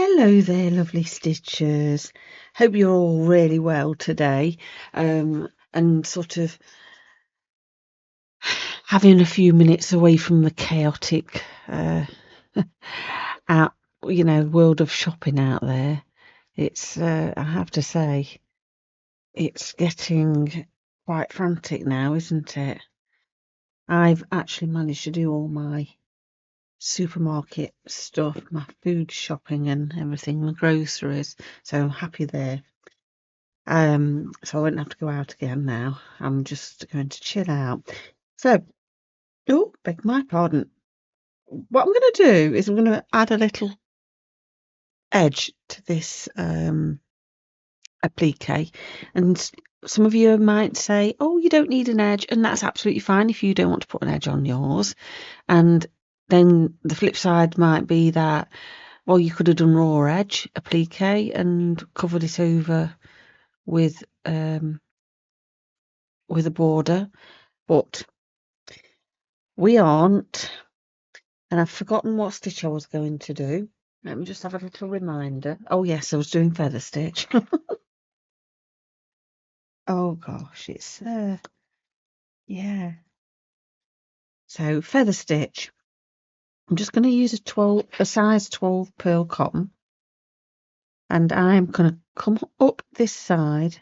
Hello there, lovely stitchers. Hope you're all really well today, and sort of having a few minutes away from the chaotic out, world of shopping out there. It's I have to say, it's getting quite frantic now, isn't it? I've actually managed to do all my supermarket stuff, my food shopping and everything, my groceries, so I'm happy there. So I won't have to go out again now. I'm just going to chill out. So, oh, beg my pardon. What I'm going to do is I'm going to add a little edge to this applique, and some of you might say, "Oh, you don't need an edge," and that's absolutely fine if you don't want to put an edge on yours. And then the flip side might be that, well, you could have done raw edge applique and covered it over with a border, but we aren't, and I've forgotten what stitch I was going to do. Let me just have a little reminder. Oh yes, I was doing feather stitch. Oh gosh, it's yeah. So feather stitch. I'm just going to use a size 12 pearl cotton, and I'm going to come up this side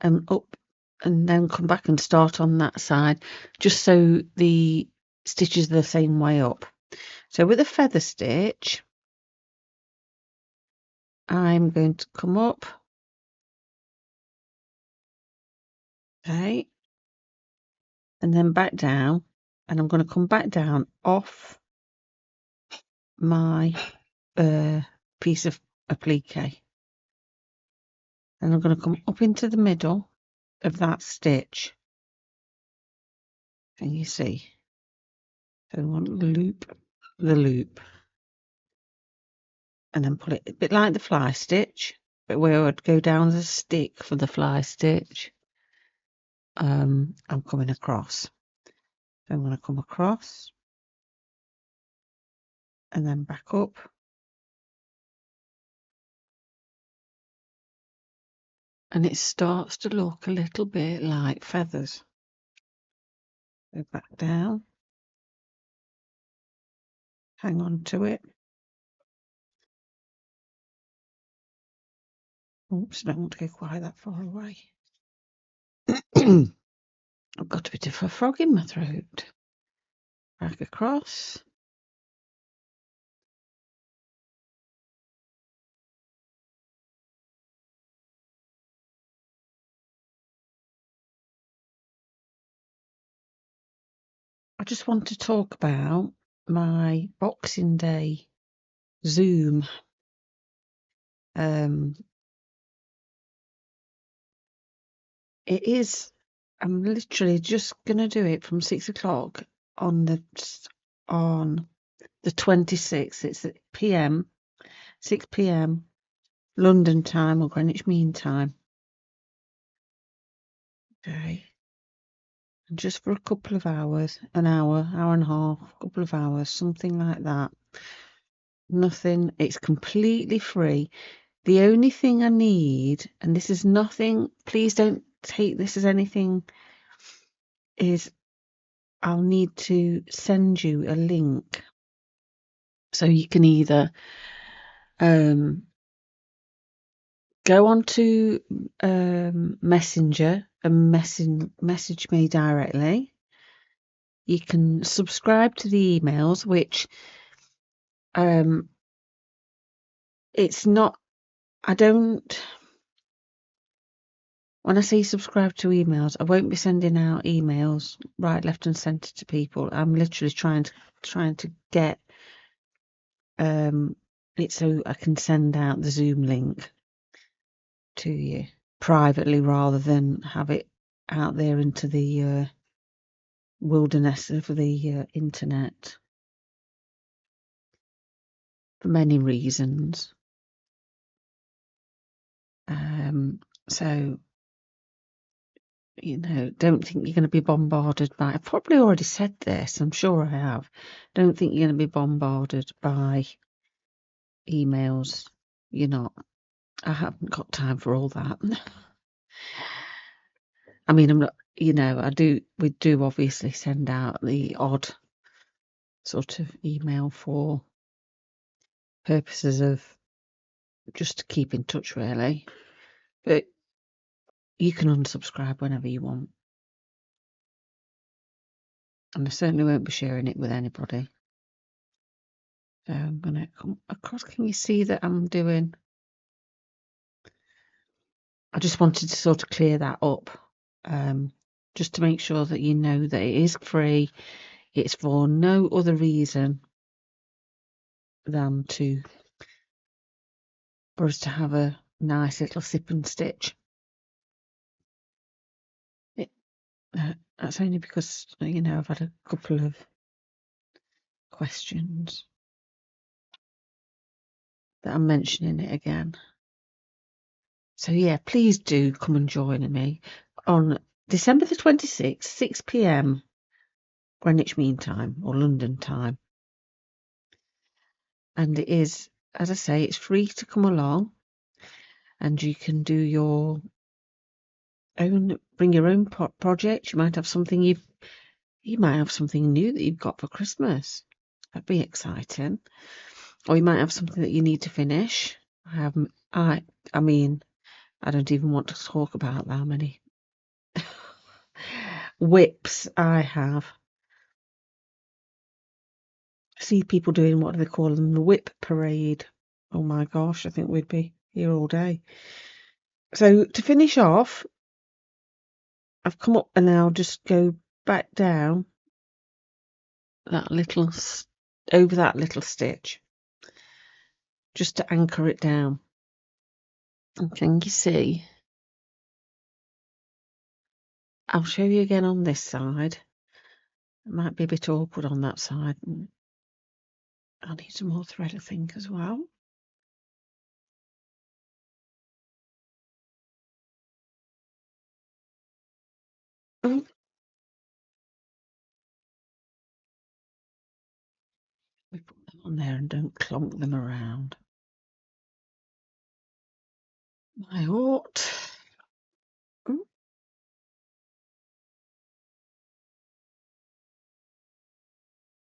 and up, and then come back and start on that side, just so the stitches are the same way up. So with a feather stitch, I'm going to come up, okay, and then back down, and I'm going to come back down off my piece of applique, and I'm going to come up into the middle of that stitch. Can you see? So I want to loop the loop, and then pull it a bit like the fly stitch, but where I'd go down the stick for the fly stitch. I'm coming across. So I'm going to come across and then back up, and it starts to look a little bit like feathers. Go back down, hang on to it. Oops, I don't want to go quite that far away. I've got a bit of a frog in my throat. Back across. I just want to talk about my Boxing Day Zoom. It is, I'm literally just going to do it from 6 o'clock on the 26th. It's at PM, 6 PM, London time or Greenwich Mean Time. Okay. And just for a couple of hours, an hour, hour and a half, couple of hours, something like that. Nothing, it's completely free. The only thing I need, and this is nothing, please don't take this as anything, is I'll need to send you a link. So you can either go on to Messenger and message me directly. You can subscribe to the emails, which it's not, I don't, when I say subscribe to emails, I won't be sending out emails right, left and centre to people. I'm literally trying to get it so I can send out the Zoom link to you privately rather than have it out there into the wilderness of the internet, for many reasons. So, don't think you're going to be bombarded by, I've probably already said this, I'm sure I have. Don't think you're going to be bombarded by emails you're not. I haven't got time for all that. I mean, I'm not, you know, we do obviously send out the odd sort of email for purposes of just to keep in touch, really. But you can unsubscribe whenever you want. And I certainly won't be sharing it with anybody. So I'm going to come across. Can you see that I'm doing? I just wanted to sort of clear that up. Just to make sure that you know that it is free. It's for no other reason than for us to have a nice little sip and stitch. That's only because, you know, I've had a couple of questions that I'm mentioning it again. So yeah, please do come and join me on December the 26th, 6 p.m. Greenwich Mean Time or London time. And it is, as I say, it's free to come along, and you can do your own, bring your own project. You might have something you might have something new that you've got for Christmas. That'd be exciting. Or you might have something that you need to finish. I mean, I don't even want to talk about how many whips I have. I see people doing, what do they call them, the whip parade. Oh my gosh, I think we'd be here all day. So to finish off, I've come up and I'll just go back down that little, over that little stitch, just to anchor it down. And can you see? I'll show you again on this side. It might be a bit awkward on that side. I need some more thread, I think, as well. Oh. We put them on there and don't clonk them around. I ought.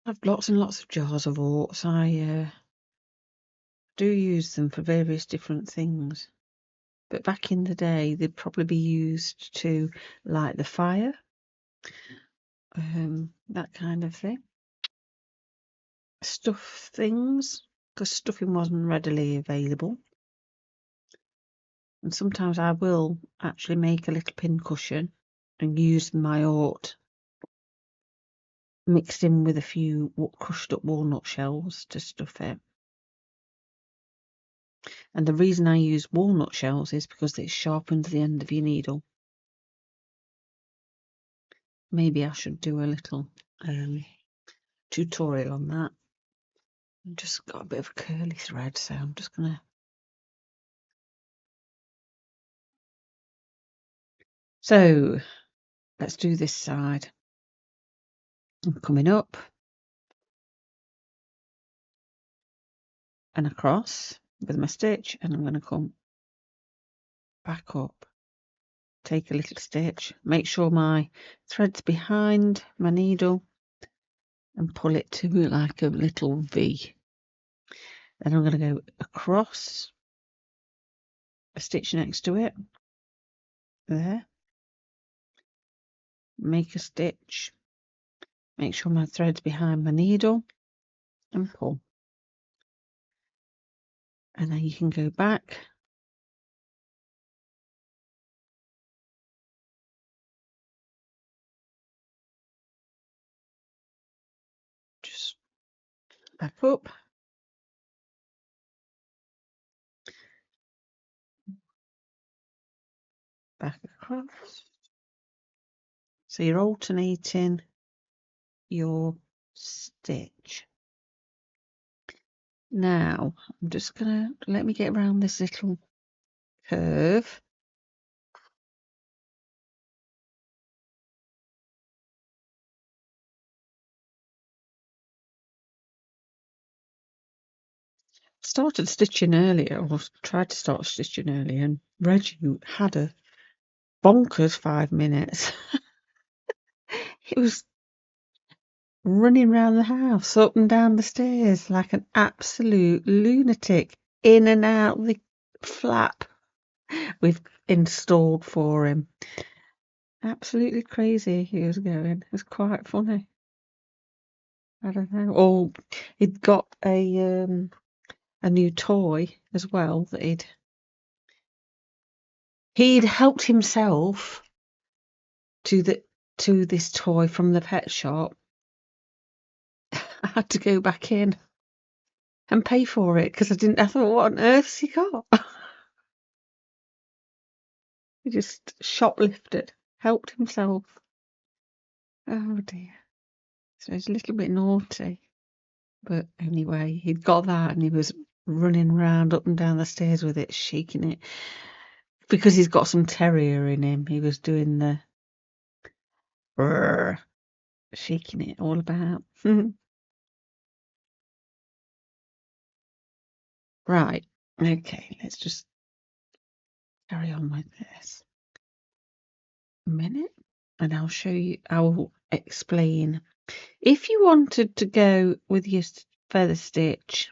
I've lots and lots of jars of oats. I do use them for various different things. But back in the day, they'd probably be used to light the fire, that kind of thing. Stuff things, because stuffing wasn't readily available. And sometimes I will actually make a little pin cushion and use my oat mixed in with a few crushed up walnut shells to stuff it. And the reason I use walnut shells is because it sharpens the end of your needle. Maybe I should do a little tutorial on that. I've just got a bit of a curly thread, so I'm just gonna. So let's do this side. I'm coming up and across with my stitch, and I'm going to come back up, take a little stitch, make sure my thread's behind my needle, and pull it to like a little V. Then I'm going to go across, a stitch next to it, there, make a stitch, make sure my thread's behind my needle, and pull. And then you can go back, just back up, back across. So you're alternating your stitch. Now I'm just gonna let me get around this little curve. started stitching earlier, or tried to start stitching earlier, and Reggie had a bonkers 5 minutes. He was running round the house, up and down the stairs, like an absolute lunatic, in and out the flap we've installed for him. Absolutely crazy he was going. It was quite funny. I don't know. Or he'd got a new toy as well that he'd helped himself to this toy from the pet shop. I had to go back in and pay for it because I thought, what on earth's he got? He just shoplifted, helped himself. Oh dear. So he's a little bit naughty. But anyway, he'd got that and he was running around up and down the stairs with it, shaking it. Because he's got some terrier in him, he was doing the brrr, shaking it all about. Right, okay, let's just carry on with this a minute and I'll show you, I will explain. If you wanted to go with your feather stitch,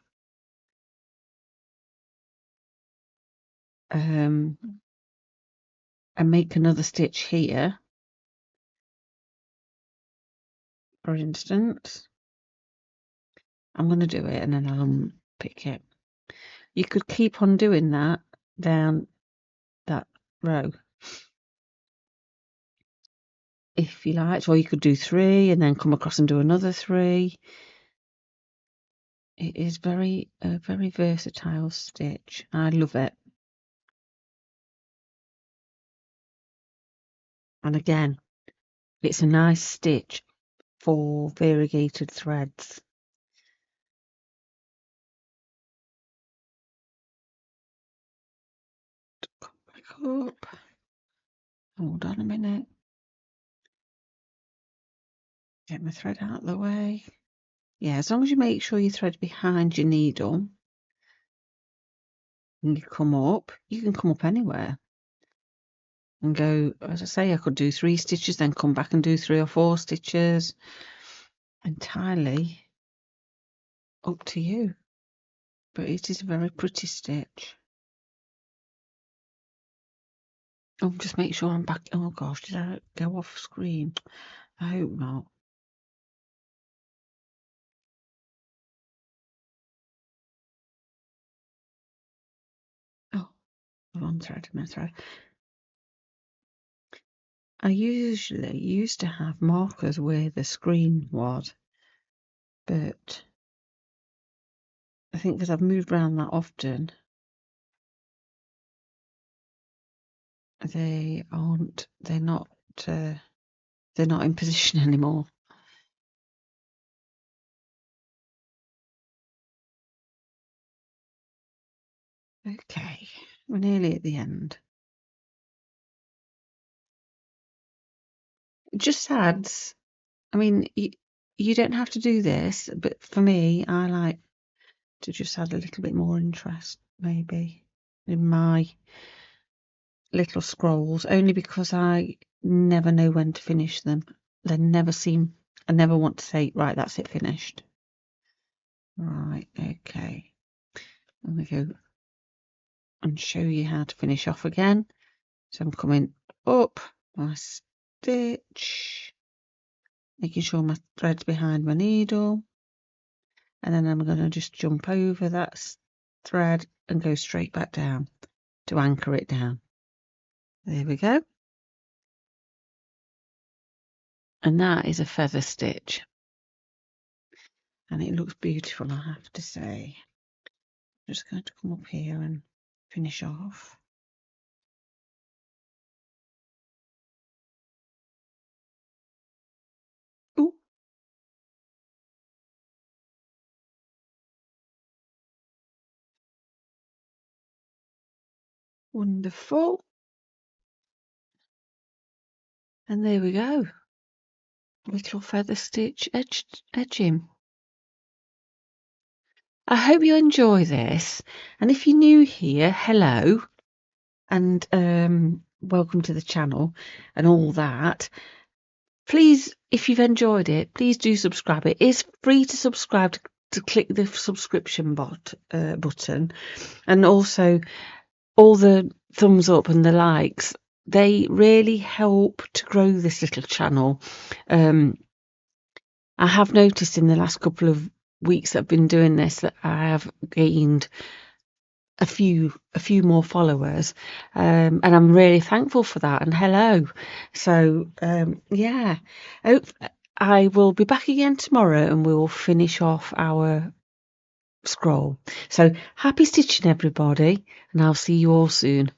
and make another stitch here, for instance, I'm going to do it and then I'll unpick it. You could keep on doing that down that row if you liked, or you could do 3 and then come across and do another 3. It is a very versatile stitch. I love it. And again, it's a nice stitch for variegated threads. Come back up. Hold on a minute. Get my thread out of the way. Yeah, as long as you make sure your thread's behind your needle and you come up, you can come up anywhere and go, as I say, I could do 3 stitches, then come back and do 3 or 4 stitches. Entirely up to you. But it is a very pretty stitch. Oh, just make sure I'm back. Oh gosh, did I go off screen? I hope not. Oh, wrong thread, my thread. I usually used to have markers where the screen was, but I think because I've moved around that often, they're not in position anymore. Okay, we're nearly at the end. It just adds, I mean, you don't have to do this, but for me, I like to just add a little bit more interest, maybe, in my little scrolls, only because I never know when to finish them. I never want to say, right, that's it, finished. Right, okay. I'm going to go and show you how to finish off again. So I'm coming up my stitch, making sure my thread's behind my needle, and then I'm going to just jump over that thread and go straight back down to anchor it down. There we go. And that is a feather stitch. And it looks beautiful, I have to say. I'm just going to come up here and finish off. Ooh. Wonderful. And there we go. Little feather stitch edging. I hope you enjoy this, and if you're new here, hello, and welcome to the channel and all that. Please, if you've enjoyed it, please do subscribe. It is free to subscribe, to click the subscription button, and also all the thumbs up and the likes. They really help to grow this little channel. I have noticed in the last couple of weeks that I've been doing this that I have gained a few more followers, and I'm really thankful for that. And hello. So yeah, I will be back again tomorrow, and we will finish off our scroll. So happy stitching, everybody, and I'll see you all soon.